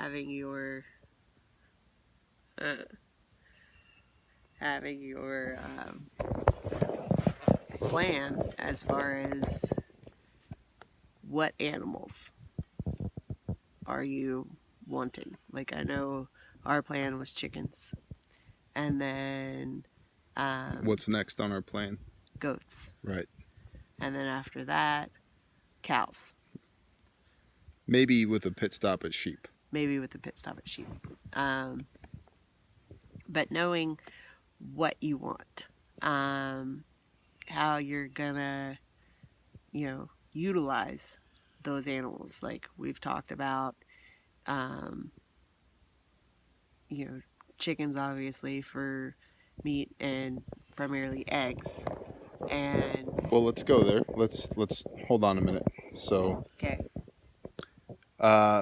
having your plan as far as what animals are you wanting. Like, I know our plan was chickens, and then what's next on our plan? Goats. Right. And then after that, cows. Maybe with a pit stop at sheep. Maybe with a pit stop at sheep. But knowing what you want, how you're gonna, utilize those animals. Like we've talked about, chickens obviously for meat and primarily eggs. And well, let's go there. Let's hold on a minute. So, okay.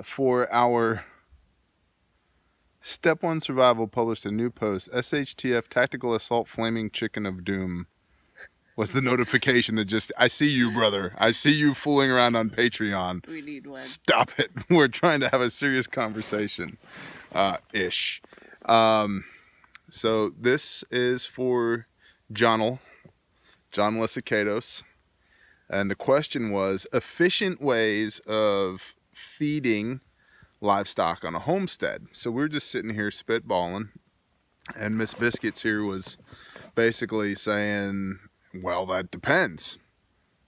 For our Step 1 Survival published a new post. SHTF Tactical Assault Flaming Chicken of Doom was the notification that just, I see you, brother. I see you fooling around on Patreon. We need one. Stop it. We're trying to have a serious conversation. Ish. So this is for John Lesicados. And the question was efficient ways of feeding livestock on a homestead. So we're just sitting here spitballing, and Miss Biscuits here was basically saying, well, that depends,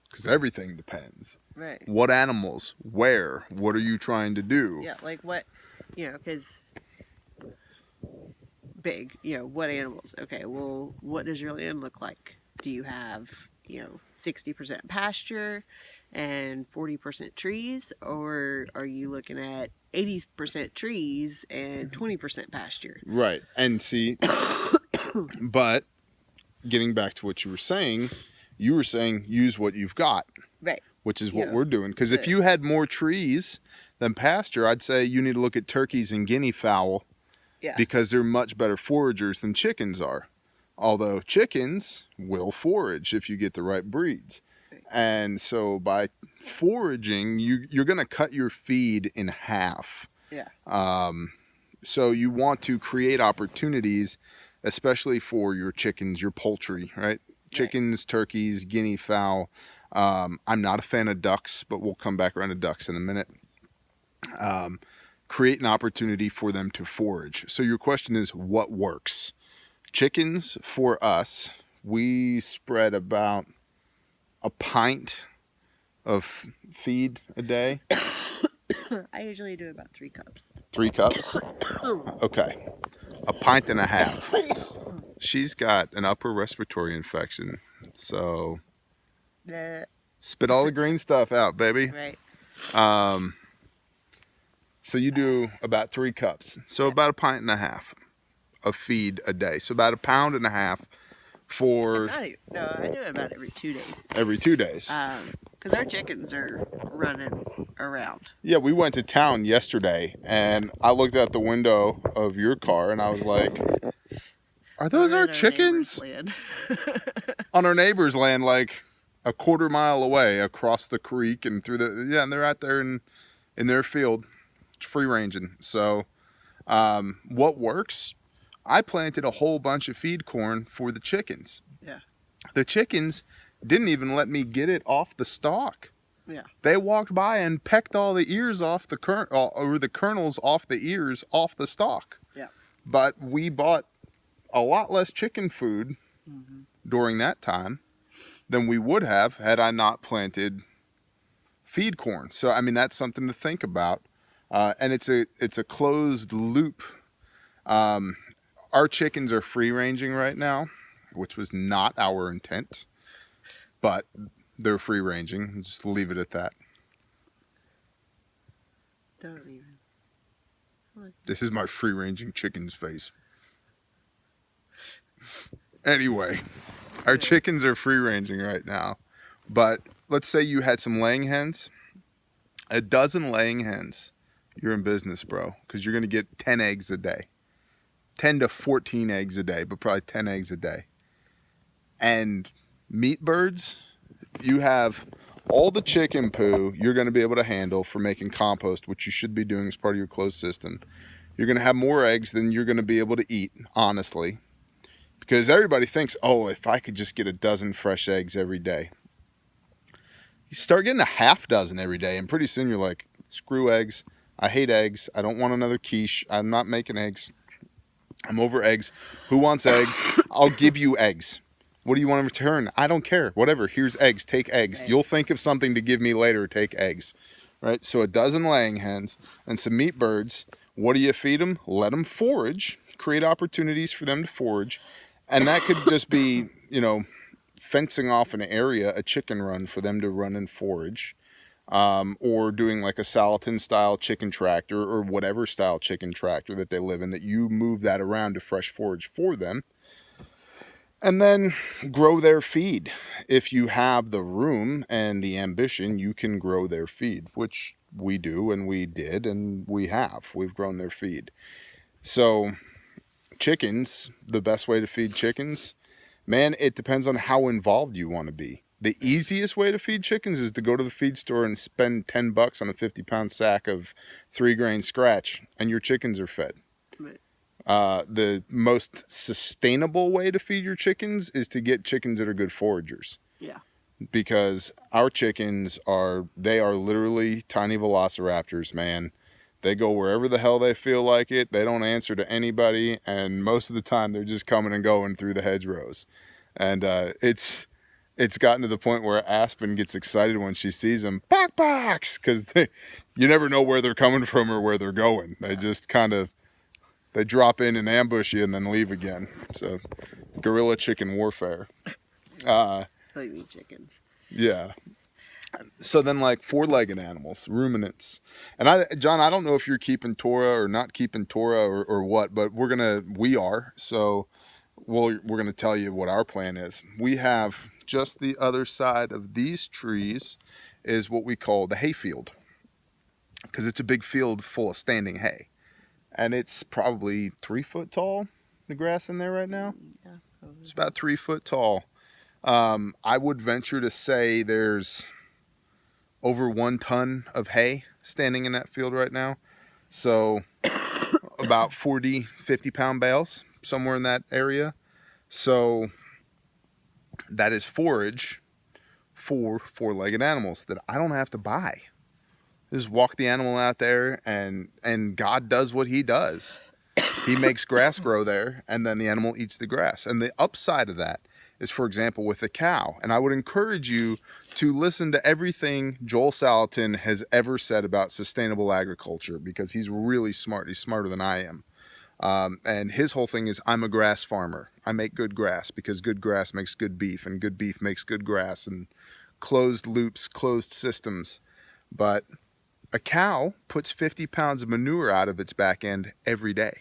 because everything depends. Right. What animals? Where? What are you trying to do? Yeah, like what, because big, what animals? Okay, well, what does your land look like? Do you have, 60% pasture and 40% trees, or are you looking at 80% trees and 20% pasture? Right. And see, but getting back to what you were saying use what you've got. Right. Which is what we're doing. Because if you had more trees than pasture, I'd say you need to look at turkeys and guinea fowl. Yeah. Because they're much better foragers than chickens are. Although chickens will forage if you get the right breeds. Right. And so by foraging, you're going to cut your feed in half. Yeah. So you want to create opportunities, especially for your chickens, your poultry, right? Chickens, turkeys, guinea fowl. I'm not a fan of ducks, but we'll come back around to ducks in a minute. Create an opportunity for them to forage. So your question is, what works? Chickens, for us, we spread about a pint of feed a day. I usually do about 3 cups. 3 cups? Okay. A pint and a half. She's got an upper respiratory infection, so spit all the green stuff out, baby. Right. So you do about 3 cups. So about a pint and a half of feed a day. So about 1.5 pounds for... I do it about every 2 days. Every 2 days. Because our chickens are running around. Yeah, we went to town yesterday, and I looked out the window of your car, and I was like, are those our chickens? On our neighbor's land, like a 1/4 mile away, across the creek and through the... Yeah, and they're out there in their field, free ranging. So what works? I planted a whole bunch of feed corn for the chickens. Yeah. The chickens didn't even let me get it off the stalk. Yeah. They walked by and pecked all the ears off the the kernels off the ears off the stalk. Yeah. But we bought a lot less chicken food during that time than we would have had I not planted feed corn. So I mean, that's something to think about. And it's a closed loop. Our chickens are free ranging right now, which was not our intent, but they're free ranging. Just leave it at that. Don't even. This is my free ranging chicken's face. Anyway, our chickens are free ranging right now, but let's say you had some laying hens, 12 laying hens. You're in business, bro, because you're going to get 10 eggs a day. 10 to 14 eggs a day, but probably 10 eggs a day. And meat birds, you have all the chicken poo you're going to be able to handle for making compost, which you should be doing as part of your closed system. You're going to have more eggs than you're going to be able to eat, honestly. Because everybody thinks, oh, if I could just get a dozen fresh eggs every day. You start getting a half dozen every day, and pretty soon you're like, screw eggs. I hate eggs. I don't want another quiche. I'm not making eggs. I'm over eggs. Who wants eggs? I'll give you eggs. What do you want in return? I don't care. Whatever. Here's eggs. Take eggs. You'll think of something to give me later. Take eggs. Right? So a dozen laying hens and some meat birds. What do you feed them? Let them forage. Create opportunities for them to forage. And that could just be, fencing off an area, a chicken run for them to run and forage. Or doing like a Salatin-style chicken tractor or whatever style chicken tractor that they live in, that you move that around to fresh forage for them. And then grow their feed. If you have the room and the ambition, you can grow their feed, which we do and we did and we have. We've grown their feed. So chickens, the best way to feed chickens, man, it depends on how involved you want to be. The easiest way to feed chickens is to go to the feed store and spend $10 on a 50-pound sack of 3-grain scratch, and your chickens are fed. The most sustainable way to feed your chickens is to get chickens that are good foragers. Yeah. Because our chickens they are literally tiny velociraptors, man. They go wherever the hell they feel like it. They don't answer to anybody, and most of the time they're just coming and going through the hedgerows. And it's gotten to the point where Aspen gets excited when she sees them. Box! Because you never know where they're coming from or where they're going. They just kind of... They drop in and ambush you and then leave again. So, guerrilla chicken warfare. Baby chickens. Yeah. So then, like, 4-legged animals, ruminants. And John, I don't know if you're keeping Torah or not keeping Torah or what, but we are. So we're going to tell you what our plan is. We have just the other side of these trees is what we call the hay field. Because it's a big field full of standing hay. And it's probably 3 foot tall, the grass in there right now. Yeah, probably. It's about 3 foot tall. I would venture to say there's over 1 ton of hay standing in that field right now. So about 40, 50-pound bales, somewhere in that area. So that is forage for 4-legged animals that I don't have to buy. Just walk the animal out there, and God does what he does. He makes grass grow there, and then the animal eats the grass. And the upside of that is, for example, with a cow. And I would encourage you to listen to everything Joel Salatin has ever said about sustainable agriculture, because he's really smart. He's smarter than I am. And his whole thing is, I'm a grass farmer. I make good grass because good grass makes good beef, and good beef makes good grass, and closed loops, closed systems. But a cow puts 50 pounds of manure out of its back end every day.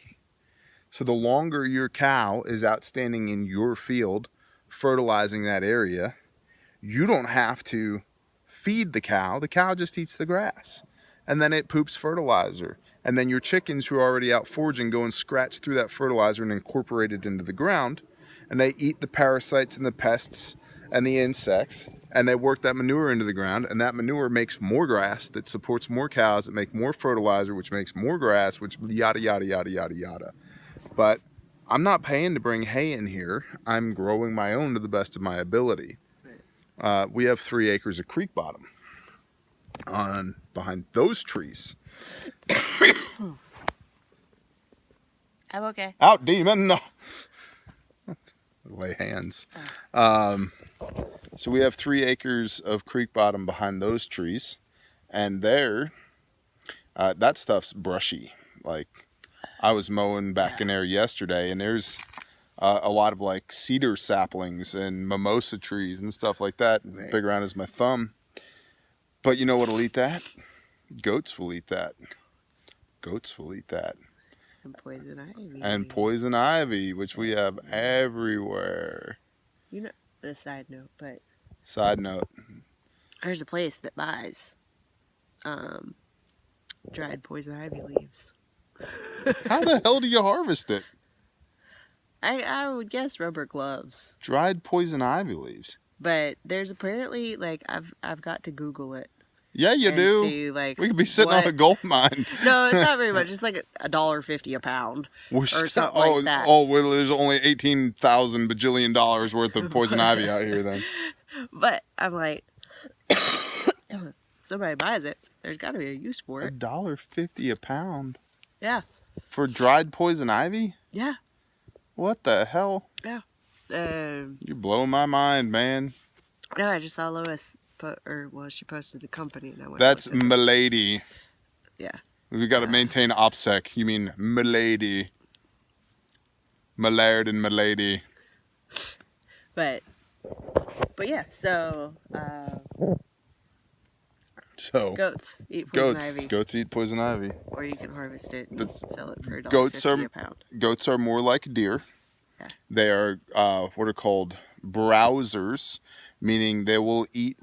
So the longer your cow is outstanding in your field, fertilizing that area, you don't have to feed the cow. The cow just eats the grass. And then it poops fertilizer. And then your chickens who are already out foraging go and scratch through that fertilizer and incorporate it into the ground. And they eat the parasites and the pests and the insects, and they work that manure into the ground, and that manure makes more grass that supports more cows that make more fertilizer, which makes more grass, which yada, yada, yada, yada, yada. But I'm not paying to bring hay in here. I'm growing my own to the best of my ability. We have 3 acres of creek bottom behind those trees. I'm okay. Out, demon! Lay hands. So we have 3 acres of creek bottom behind those trees, and there, that stuff's brushy. Like, I was mowing back in there yesterday, and there's a lot of like cedar saplings and mimosa trees and stuff like that, Right. big around as my thumb. But you know what'll eat that? Goats will eat that. Goats will eat that. And poison ivy. And poison ivy, which we have everywhere. You know, a side note, but Side note. there's a place that buys dried poison ivy leaves. How the hell do you harvest it? I would guess rubber gloves. Dried poison ivy leaves. But there's apparently like I've got to Google it. Yeah, you and do. See, like, we could be sitting on a what- gold mine. No, it's not very much. It's like $1.50 a pound or something like that. Oh, well, there's only 18,000 bajillion dollars worth of poison ivy out here then. But I'm like, somebody buys it. There's got to be a use for it. $1.50 a pound Yeah, for dried poison ivy? yeah, What the hell? yeah. You're blowing my mind, man. No, I just saw Lois she posted the company, and I went. That's and looked at it. milady. Yeah. We got to maintain OPSEC. You mean milady. Millard and milady. But yeah. So goats eat poison ivy, Goats eat poison ivy. or you can harvest it and sell it for Goats $1.50 a pound. Goats are more like deer. Yeah. They are what are called browsers, meaning they will eat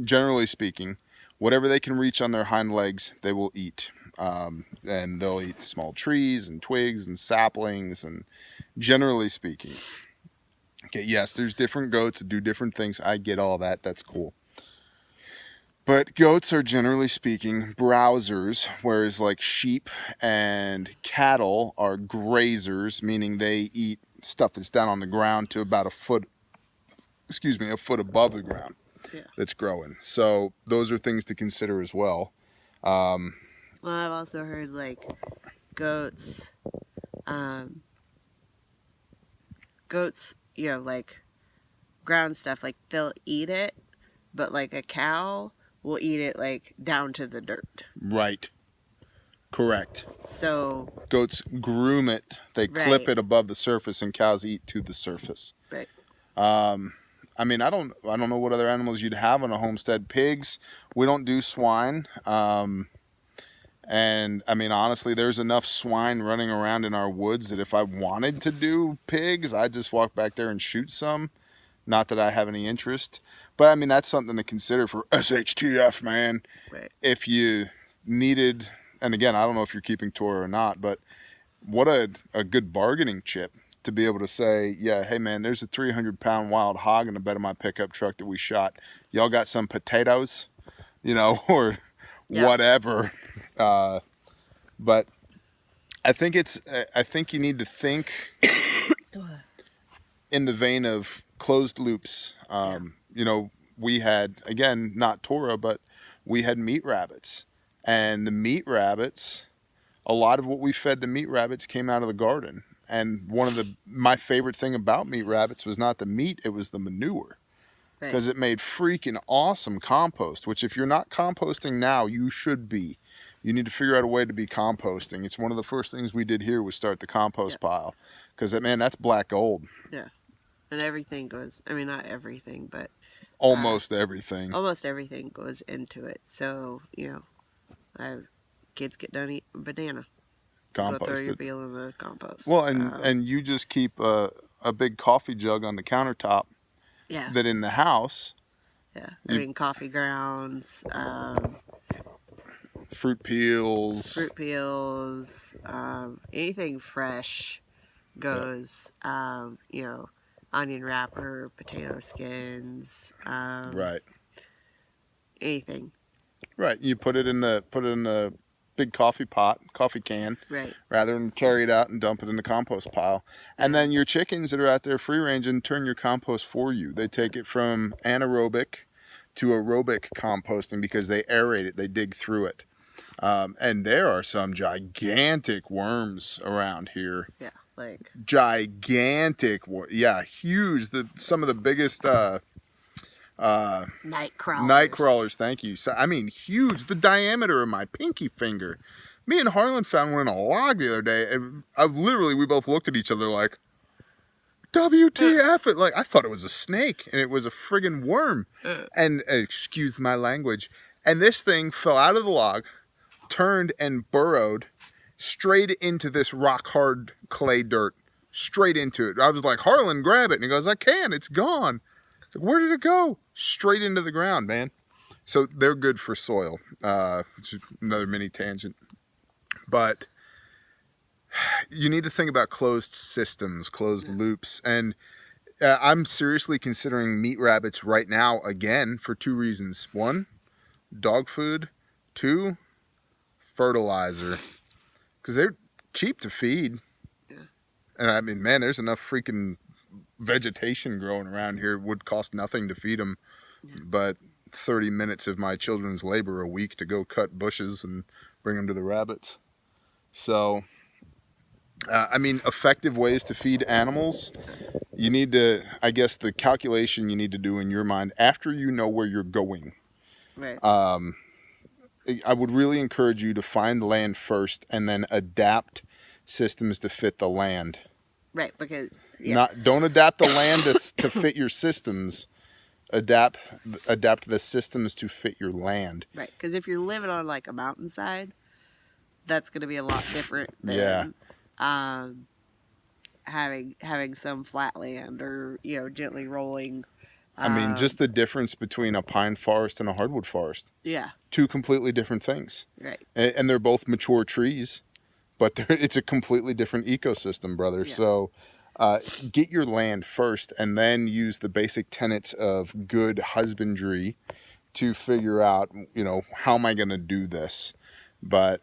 generally speaking, whatever they can reach on their hind legs, they will eat. And they'll eat small trees and twigs and saplings, and generally speaking. Okay, yes, there's different goats that do different things. I get all that. That's cool. But goats are generally speaking browsers, whereas like sheep and cattle are grazers, meaning they eat stuff that's down on the ground to about a foot above the ground. Yeah. That's growing. So those are things to consider as well. Well, I've also heard like goats, like ground stuff, like they'll eat it, but like a cow will eat it like down to the dirt. Right. Correct. So goats groom it. They clip it above the surface, and cows eat to the surface. Right. I mean, I don't know what other animals you'd have on a homestead. Pigs, we don't do swine. And I mean, honestly, there's enough swine running around in our woods that if I wanted to do pigs, I'd just walk back there and shoot some. Not that I have any interest, but I mean, that's something to consider for SHTF, man. Right. If you needed, and again, I don't know if you're keeping Torah or not, but what a good bargaining chip to be able to say, yeah, hey man, there's a 300-pound wild hog in the bed of my pickup truck that we shot. Y'all got some potatoes, or whatever. But I think you need to think in the vein of closed loops. We had, again, not Torah, but we had meat rabbits, and the meat rabbits, a lot of what we fed the meat rabbits came out of the garden. And my favorite thing about meat rabbits was not the meat, it was the manure. Because it made freaking awesome compost, which if you're not composting now, you should be. You need to figure out a way to be composting. It's one of the first things we did here was start the compost pile. Because, man, that's black gold. Yeah. And everything goes, I mean, not everything, but almost everything. Almost everything goes into it. So, kids get done eating banana. Composted. Go throw your peel in the compost. Well, and you just keep a big coffee jug on the countertop. Yeah. That in the house. Yeah. I mean, coffee grounds. Fruit peels. Anything fresh goes. Onion wrapper, potato skins. Right. Anything. Right. You put it in the big coffee can. Right. Rather than carry it out and dump it in the compost pile. And then your chickens that are out there free ranging turn your compost for you. They take it from anaerobic to aerobic composting because they aerate it. They dig through it. And there are some gigantic worms around here. Yeah, like gigantic. Yeah, huge. Some of the biggest night crawlers. Night crawlers, thank you. So I mean, huge. The diameter of my pinky finger. Me and Harlan found one in a log the other day, and we both looked at each other like, WTF? Like I thought it was a snake, and it was a friggin' worm. And excuse my language. And this thing fell out of the log, turned and burrowed straight into this rock hard clay dirt. Straight into it. I was like, Harlan, grab it. And he goes, I can't. It's gone. Like, where did it go? Straight into the ground, man. So they're good for soil, which is another mini tangent. But you need to think about closed systems, closed loops. And I'm seriously considering meat rabbits right now again for 2 reasons. 1, dog food. 2, fertilizer. Because they're cheap to feed. Yeah. And I mean, man, there's enough freaking vegetation growing around here. It would cost nothing to feed them. Yeah. But 30 minutes of my children's labor a week to go cut bushes and bring them to the rabbits. So, I mean, effective ways to feed animals. You need to, I guess, the calculation you need to do in your mind after you know where you're going. Right. I would really encourage you to find land first and then adapt systems to fit the land. Right, because Don't adapt the land to fit your systems. Adapt the systems to fit your land. Right, because if you're living on like a mountainside, that's going to be a lot different than having some flat land or gently rolling. I mean, just the difference between a pine forest and a hardwood forest. Yeah. 2 completely different things. Right. And they're both mature trees, but it's a completely different ecosystem, brother. Yeah. So get your land first and then use the basic tenets of good husbandry to figure out, how am I going to do this? But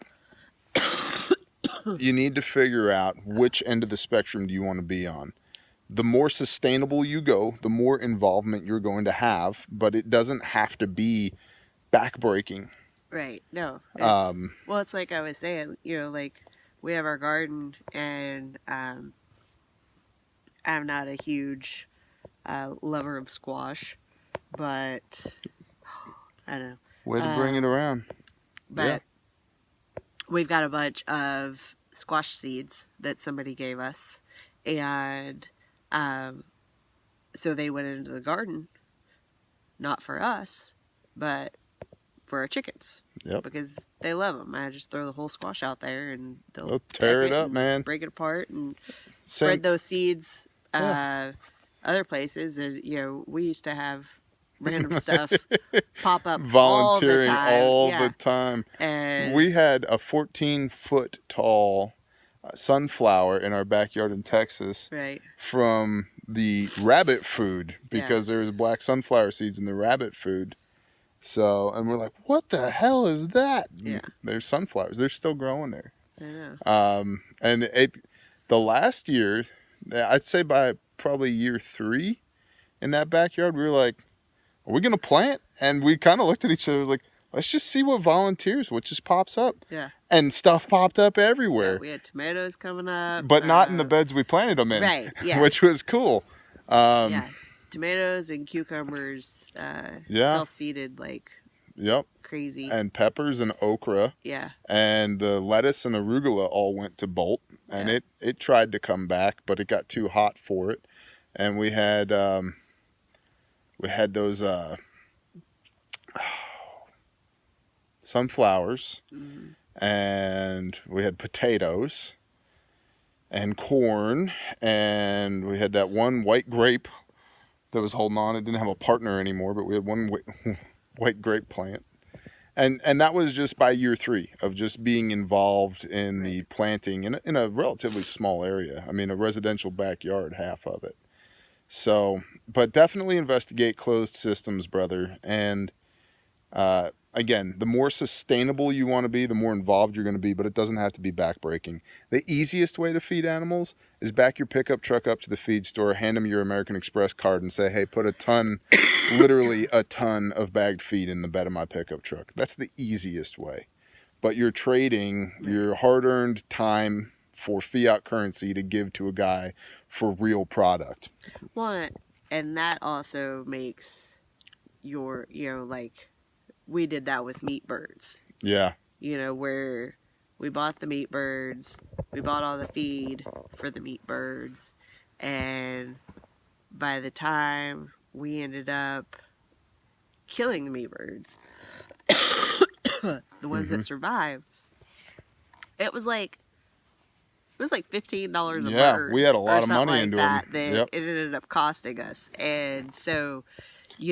you need to figure out which end of the spectrum do you want to be on. The more sustainable you go, the more involvement you're going to have, but it doesn't have to be backbreaking. Right. No. Well, it's like I was saying, like we have our garden, and I'm not a huge lover of squash, but I don't know. Way to bring it around. But we've got a bunch of squash seeds that somebody gave us, and so they went into the garden, not for us, but for our chickens. Yep. Because they love them. I just throw the whole squash out there, and they'll tear it up, man. Break it apart and spread those seeds other places. And we used to have random stuff pop up volunteering all the time. And we had a 14-foot tall sunflower in our backyard in Texas. Right. From the rabbit food, because there was black sunflower seeds in the rabbit food. So, and we're like, what the hell is that? Yeah. There's sunflowers. They're still growing there. I know. And the last year, I'd say by probably year 3 in that backyard, we were like, are we going to plant? And we kind of looked at each other like, let's just see what just pops up. Yeah. And stuff popped up everywhere. Yeah, we had tomatoes coming up. But not in the beds we planted them in. Right, yeah. Which was cool. Tomatoes and cucumbers self-seeded like crazy. And peppers and okra. Yeah. And the lettuce and arugula all went to bolt. And it tried to come back, but it got too hot for it. And we had those sunflowers. Mm-hmm. And we had potatoes and corn, and we had that one white grape that was holding on. It didn't have a partner anymore, but we had one white grape plant. And that was just by year 3 of just being involved in the planting in a relatively small area. I mean, a residential backyard, half of it. So, but definitely investigate closed systems, brother. And again, the more sustainable you want to be, the more involved you're going to be, but it doesn't have to be backbreaking. The easiest way to feed animals is back your pickup truck up to the feed store, hand them your American Express card, and say, hey, put literally a ton of bagged feed in the bed of my pickup truck. That's the easiest way. But you're trading your hard-earned time for fiat currency to give to a guy for real product. Well, and that also makes your, like... We did that with meat birds. Yeah. Where we bought the meat birds, we bought all the feed for the meat birds, and by the time we ended up killing the meat birds, the ones that survived, it was like $15 a bird. Yeah, we had a lot of money like into that. them. It ended up costing us, and so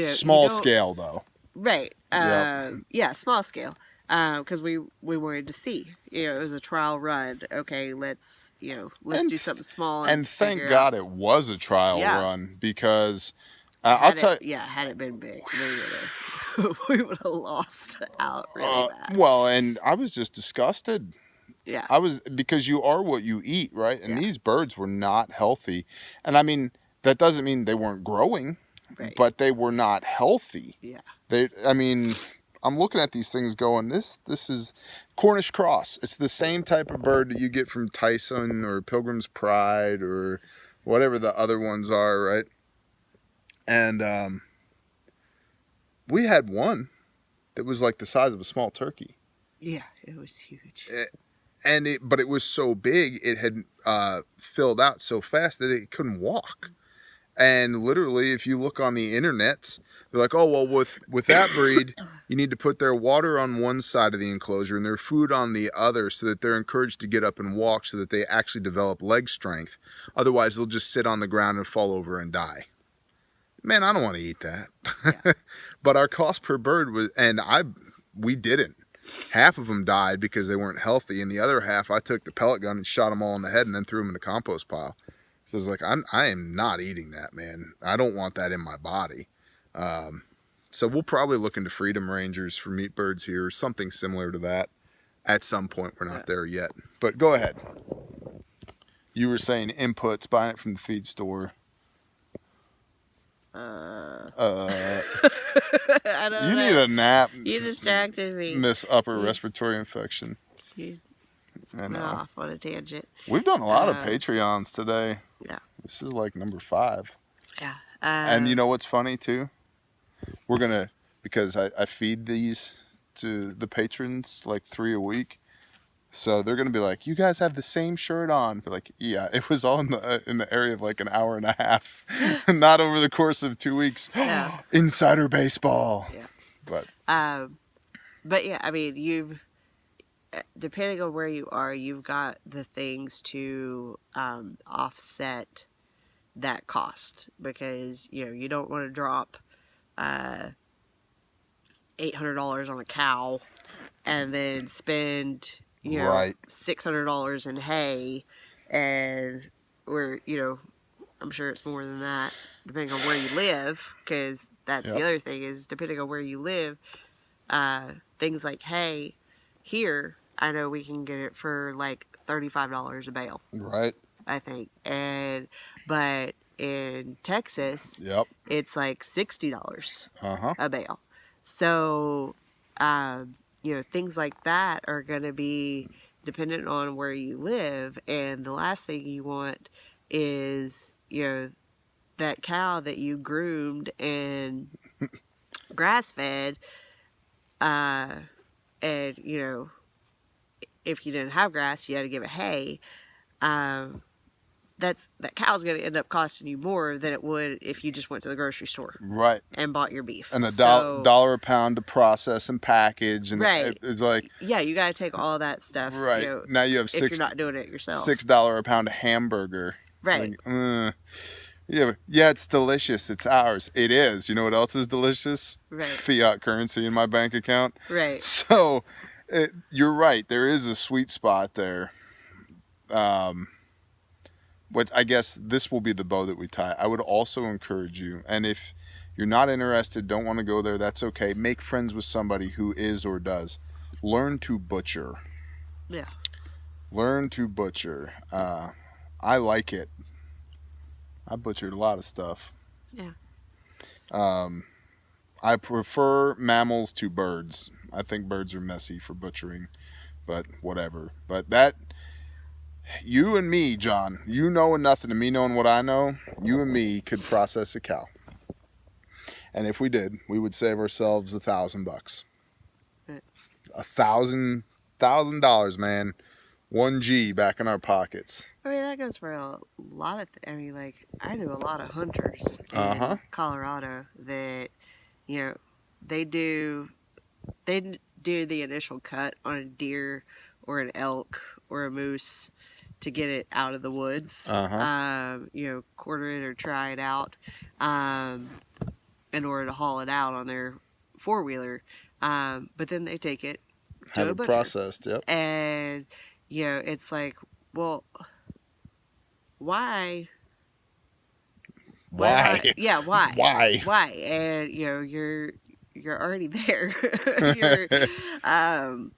small scale though. Right. Yeah, small scale. because we wanted to see. It was a trial run. Okay, let's And do something small And thank figure God out. it was a trial Yeah. run, because I'll tell you. Had it been big, we would have lost out really bad. Well, and I was just disgusted. Yeah, Because you are what you eat, right? And yeah, these birds were not healthy. And I mean, that doesn't mean they weren't growing, right. but they were not healthy. Yeah, I mean, I'm looking at these things going, this is Cornish cross. It's the same type of bird that you get from Tyson or Pilgrim's Pride or whatever the other ones are, right? And we had one that was like the size of a small turkey. yeah, it was huge. But it was so big, it had filled out so fast that it couldn't walk. And literally, if you look on the internets, they're like, oh, well, with that breed, you need to put their water on one side of the enclosure and their food on the other, so that they're encouraged to get up and walk, so that they actually develop leg strength. Otherwise, they'll just sit on the ground and fall over and die. Man, I don't want to eat that. Yeah. But our cost per bird was, we didn't. Half of them died because they weren't healthy, and the other half, I took the pellet gun and shot them all in the head and then threw them in the compost pile. So it's like, I am not eating that, man. I don't want that in my body. So we'll probably look into Freedom Rangers for meat birds here, or something similar to that at some point. We're not there yet. But go ahead. You were saying inputs, buying it from the feed store. I don't You know. need a nap. You distracted me. This upper respiratory infection. You I went know. off on a tangent. We've done a lot of Patreons today. Yeah. This is like number 5. Yeah. And you know what's funny too? We're going to, because I feed these to the patrons like 3 a week. So they're going to be like, you guys have the same shirt on. Be like, yeah, it was all in the area of like an hour and a half. Not over the course of 2 weeks. Yeah. Insider baseball. Yeah. But yeah, I mean, you've, depending on where you are, you've got the things to offset that cost, because you don't want to drop $800 on a cow and then spend Right. $600 in hay, and I'm sure it's more than that depending on where you live, because that's the other thing, is depending on where you live, things like hay here, I know we can get it for like $35 a bale, Right. I think, but in Texas, Yep. it's like $60 Uh-huh. a bale. So things like that are going to be dependent on where you live, and the last thing you want is that cow that you groomed and grass fed, and if you didn't have grass, you had to give it hay. That cow's going to end up costing you more than it would if you just went to the grocery store, Right. and bought your beef. And $1 a pound to process and package, and Right. it's like, yeah, you got to take all that stuff. right. Now you have if you're not doing it yourself. $6 a pound of hamburger. Right. Like, yeah, it's delicious. It's ours. It is. You know what else is delicious? Right. Fiat currency in my bank account. Right. So, you're right. There is a sweet spot there. But I guess this will be the bow that we tie. I would also encourage you, and if you're not interested, don't want to go there, that's okay. Make friends with somebody who is or does. Learn to butcher. Yeah. Learn to butcher. I like it. I butchered a lot of stuff. Yeah. I prefer mammals to birds. I think birds are messy for butchering, but whatever. But that, you and me, John, you knowing nothing and me knowing what I know, you and me could process a cow. And if we did, we would save ourselves $1,000. Right. $1,000, man. 1G back in our pockets. I mean, that goes for a lot of I mean, like, I knew a lot of hunters in Colorado that, they do the initial cut on a deer or an elk or a moose to get it out of the woods. Quarter it or try it out in order to haul it out on their four-wheeler. But then they take it, to Have a it butcher. processed. Yep. And, you know, it's like, well, why? Why? Not? Yeah, why? Why? Why? And, you know, you're already there. you're, um,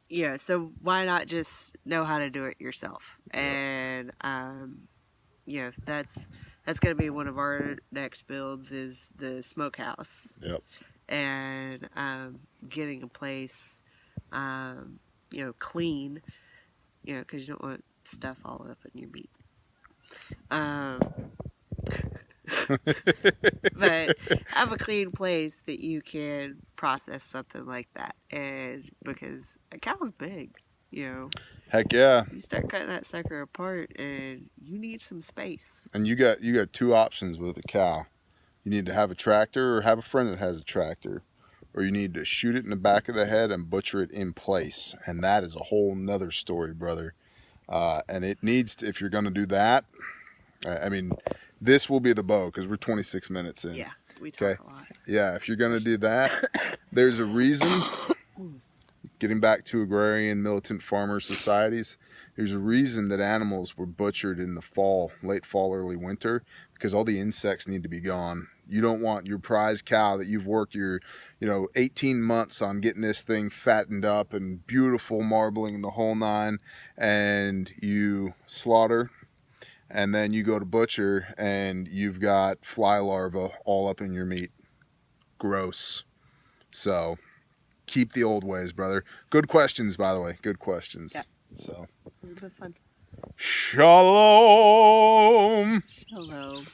yeah, so why not just know how to do it yourself? And, you know, that's going to be one of our next builds is the smokehouse. Yep. And getting a place, you know, clean, you know, because you don't want stuff all up in your meat. But have a clean place that you can process something like that. And because a cow's big, you know. Heck yeah. You start cutting that sucker apart and you need some space. And you got two options with a cow. You need to have a tractor or have a friend that has a tractor. Or you need to shoot it in the back of the head and butcher it in place. And that is a whole nother story, brother. And it needs to, if you're going to do that, I mean, this will be the bow because we're 26 minutes in. Yeah, we talk a lot. Yeah, if you're going to do that, there's a reason. Getting back to agrarian militant farmer societies, there's a reason that animals were butchered in the fall, late fall, early winter, because all the insects need to be gone. You don't want your prize cow that you've worked your, 18 months on getting this thing fattened up and beautiful marbling the whole nine, and you slaughter, and then you go to butcher and you've got fly larvae all up in your meat. Gross. So keep the old ways, brother. Good questions, by the way. Good questions. Yeah. So It's been fun. Shalom. Shalom.